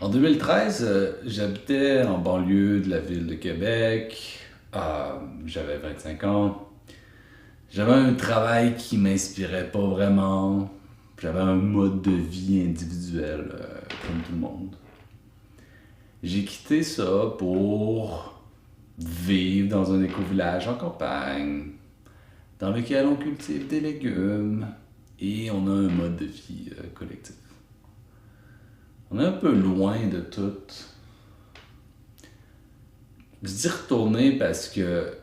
En 2013, j'habitais en banlieue de la ville de Québec. J'avais 25 ans. J'avais un travail qui m'inspirait pas vraiment. J'avais un mode de vie individuel, comme tout le monde. J'ai quitté ça pour vivre dans un éco-village en campagne, dans lequel on cultive des légumes et on a un mode de vie collectif. On est un peu loin de tout. Je dis retourner parce que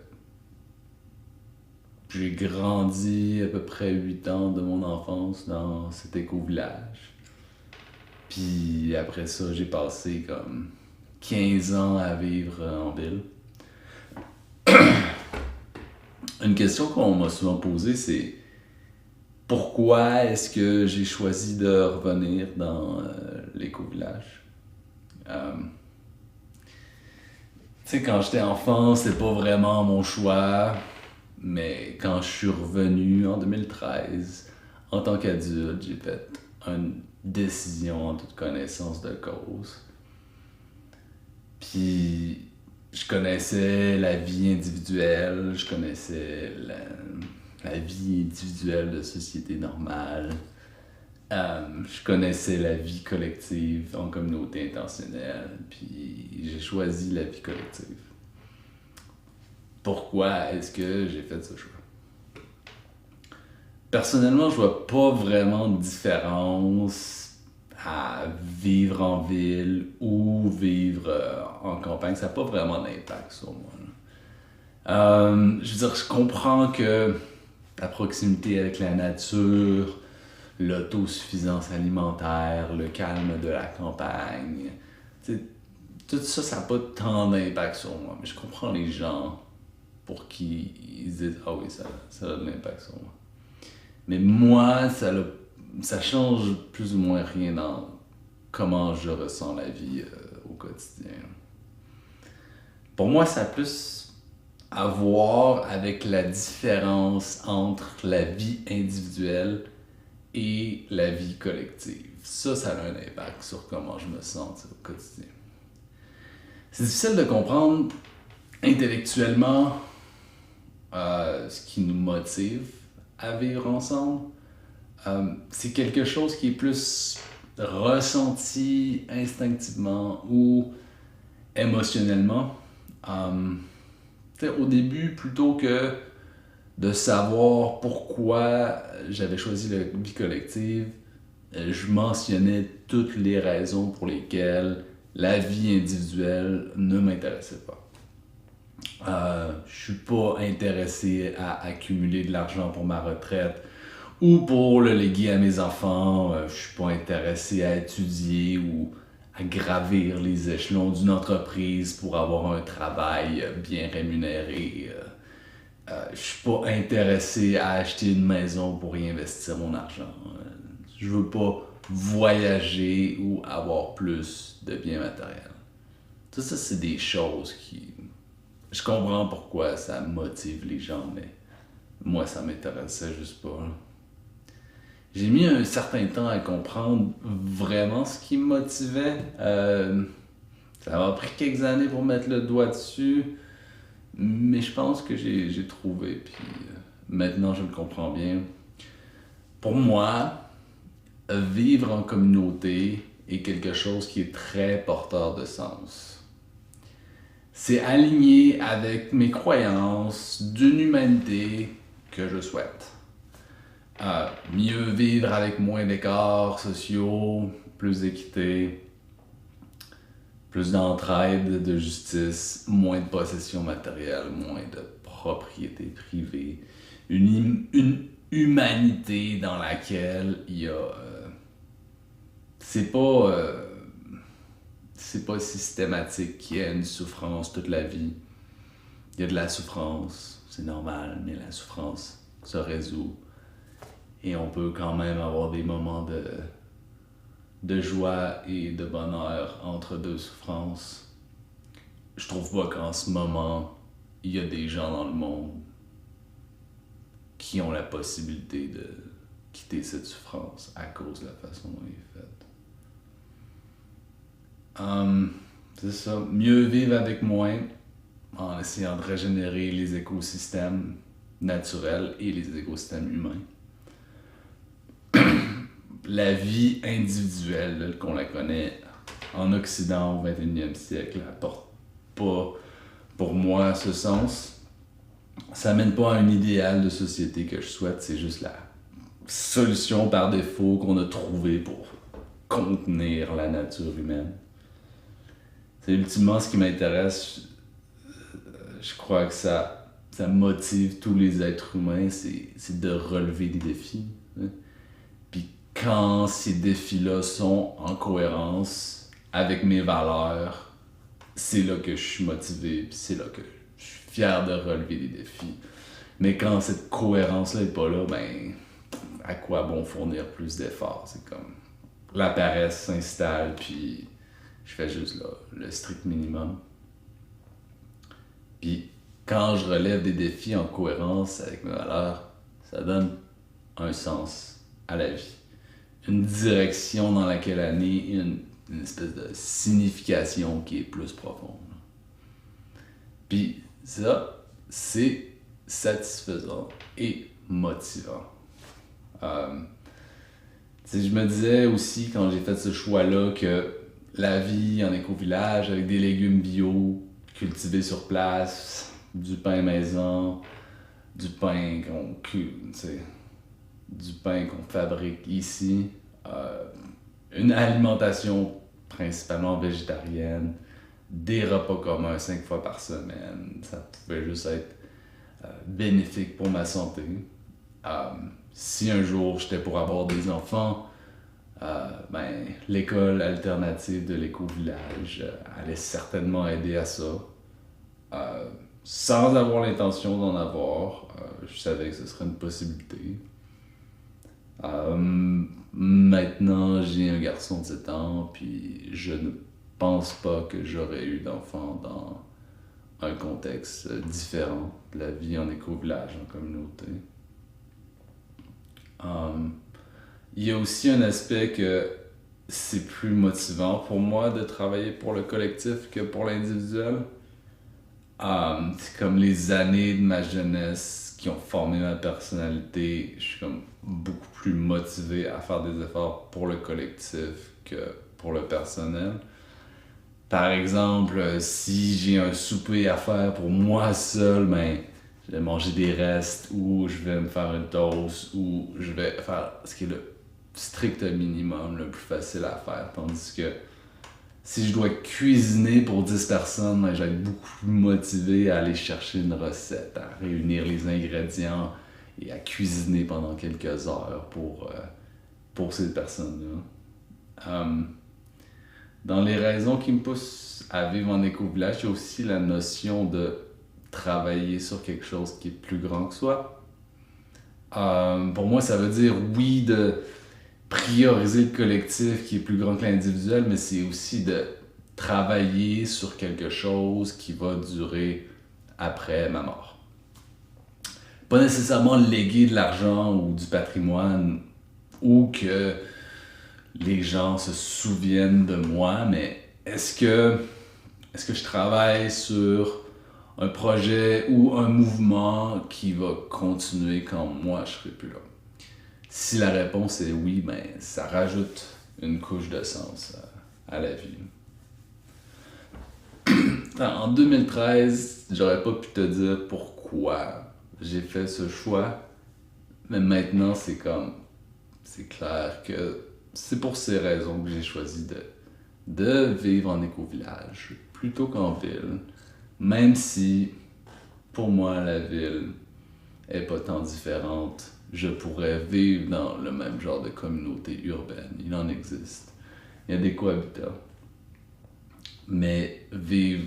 j'ai grandi à peu près 8 ans de mon enfance dans cet éco-village. Puis après ça, j'ai passé comme 15 ans à vivre en ville. Une question qu'on m'a souvent posée, c'est pourquoi est-ce que j'ai choisi de revenir dans l'éco-village? Euh, Tu sais, quand j'étais enfant, c'était pas vraiment mon choix, mais quand je suis revenu en 2013, en tant qu'adulte, j'ai fait une décision en toute connaissance de cause. Puis je connaissais la vie individuelle, je connaissais la vie individuelle de société normale. Je connaissais la vie collective en communauté intentionnelle, puis j'ai choisi la vie collective. Pourquoi est-ce que j'ai fait ce choix? Personnellement, je vois pas vraiment de différence à vivre en ville ou vivre en campagne. Ça n'a pas vraiment d'impact sur moi. Je veux dire, je comprends que la proximité avec la nature, l'autosuffisance alimentaire, le calme de la campagne, tout ça, ça n'a pas tant d'impact sur moi. Mais je comprends les gens pour qui ils disent ah oui, ça a de l'impact sur moi. Mais moi, ça change plus ou moins rien dans comment je ressens la vie au quotidien. Pour moi, ça a plus à voir avec la différence entre la vie individuelle et la vie collective. Ça a un impact sur comment je me sens au quotidien. C'est difficile de comprendre intellectuellement ce qui nous motive à vivre ensemble. C'est quelque chose qui est plus ressenti instinctivement ou émotionnellement. Au début, plutôt que de savoir pourquoi j'avais choisi la vie collective, je mentionnais toutes les raisons pour lesquelles la vie individuelle ne m'intéressait pas. Je suis pas intéressé à accumuler de l'argent pour ma retraite ou pour le léguer à mes enfants. Je suis pas intéressé à étudier ou à gravir les échelons d'une entreprise pour avoir un travail bien rémunéré. Je suis pas intéressé à acheter une maison pour y investir mon argent. Je veux pas voyager ou avoir plus de biens matériels. Tout ça, c'est des choses qui... Je comprends pourquoi ça motive les gens, mais moi, ça m'intéressait juste pas. J'ai mis un certain temps à comprendre vraiment ce qui me motivait. Ça m'a pris quelques années pour mettre le doigt dessus, mais je pense que j'ai trouvé, puis maintenant je le comprends bien. Pour moi, vivre en communauté est quelque chose qui est très porteur de sens. C'est aligné avec mes croyances d'une humanité que je souhaite. Mieux vivre avec moins d'écarts sociaux, plus d'équité, plus d'entraide, de justice, moins de possession matérielle, moins de propriété privée, une humanité dans laquelle il y a... c'est pas... c'est pas systématique qu'il y ait une souffrance toute la vie. Il y a de la souffrance, c'est normal, mais la souffrance se résout. Et on peut quand même avoir des moments de joie et de bonheur entre deux souffrances. Je trouve pas qu'en ce moment, il y a des gens dans le monde qui ont la possibilité de quitter cette souffrance à cause de la façon dont elle est faite. Hum, c'est ça, mieux vivre avec moins en essayant de régénérer les écosystèmes naturels et les écosystèmes humains. La vie individuelle, là, qu'on la connaît en Occident au 21e siècle, apporte pas, pour moi, ce sens. Ça mène pas à un idéal de société que je souhaite, c'est juste la solution par défaut qu'on a trouvée pour contenir la nature humaine. C'est ultimement ce qui m'intéresse. Je crois que ça motive tous les êtres humains, c'est de relever des défis. Hein. Puis quand ces défis-là sont en cohérence avec mes valeurs, c'est là que je suis motivé, puis c'est là que je suis fier de relever des défis. Mais quand cette cohérence-là n'est pas là, ben, à quoi bon fournir plus d'efforts? C'est comme la paresse s'installe, puis je fais juste là, le strict minimum. Puis quand je relève des défis en cohérence avec mes valeurs, ça donne un sens à la vie. Une direction dans laquelle aller, une espèce de signification qui est plus profonde. Puis ça, c'est satisfaisant et motivant. Je me disais aussi quand j'ai fait ce choix-là que la vie en éco-village avec des légumes bio cultivés sur place, du pain maison, du pain qu'on cuit, du pain qu'on fabrique ici, une alimentation principalement végétarienne, des repas communs 5 fois par semaine, ça pouvait juste être bénéfique pour ma santé. Si un jour j'étais pour avoir des enfants, ben, l'école alternative de l'éco-village allait certainement aider à ça. Sans avoir l'intention d'en avoir, je savais que ce serait une possibilité. Maintenant, j'ai un garçon de 7 ans, puis je ne pense pas que j'aurais eu d'enfant dans un contexte différent de la vie en éco-village, en communauté. Il y a aussi un aspect que c'est plus motivant pour moi de travailler pour le collectif que pour l'individuel. C'est comme les années de ma jeunesse qui ont formé ma personnalité. Je suis comme beaucoup plus motivé à faire des efforts pour le collectif que pour le personnel. Par exemple, si j'ai un souper à faire pour moi seul, ben, je vais manger des restes ou je vais me faire une toast ou je vais faire ce qui est le strict minimum, le plus facile à faire. Tandis que si je dois cuisiner pour 10 personnes, ben, je vais être beaucoup plus motivé à aller chercher une recette, à réunir les ingrédients et à cuisiner pendant quelques heures pour ces personnes-là. Dans les raisons qui me poussent à vivre en éco-village, il y a aussi la notion de travailler sur quelque chose qui est plus grand que soi. Pour moi, ça veut dire, oui, de prioriser le collectif qui est plus grand que l'individuel, mais c'est aussi de travailler sur quelque chose qui va durer après ma mort. Pas nécessairement léguer de l'argent ou du patrimoine ou que les gens se souviennent de moi, mais est-ce que je travaille sur un projet ou un mouvement qui va continuer quand moi je serai plus là? Si la réponse est oui, ben ça rajoute une couche de sens à la vie. En 2013, j'aurais pas pu te dire pourquoi j'ai fait ce choix, mais maintenant c'est clair que c'est pour ces raisons que j'ai choisi de vivre en éco-village plutôt qu'en ville, même si pour moi la ville est pas tant différente. Je pourrais vivre dans le même genre de communauté urbaine, il en existe. Il y a des cohabitants. Mais vivre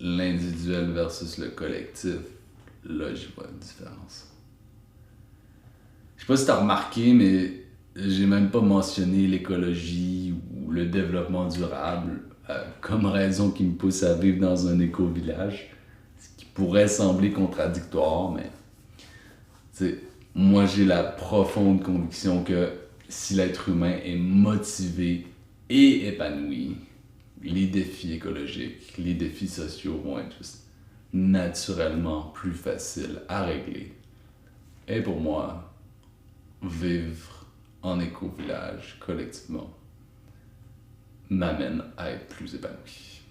l'individuel versus le collectif, là j'y vois une différence. Je sais pas si t'as remarqué, mais j'ai même pas mentionné l'écologie ou le développement durable comme raison qui me pousse à vivre dans un éco-village. Ce qui pourrait sembler contradictoire, mais moi j'ai la profonde conviction que si l'être humain est motivé et épanoui, les défis écologiques, les défis sociaux vont être juste naturellement plus faciles à régler. Et pour moi, vivre en éco-village collectivement m'amène à être plus épanoui.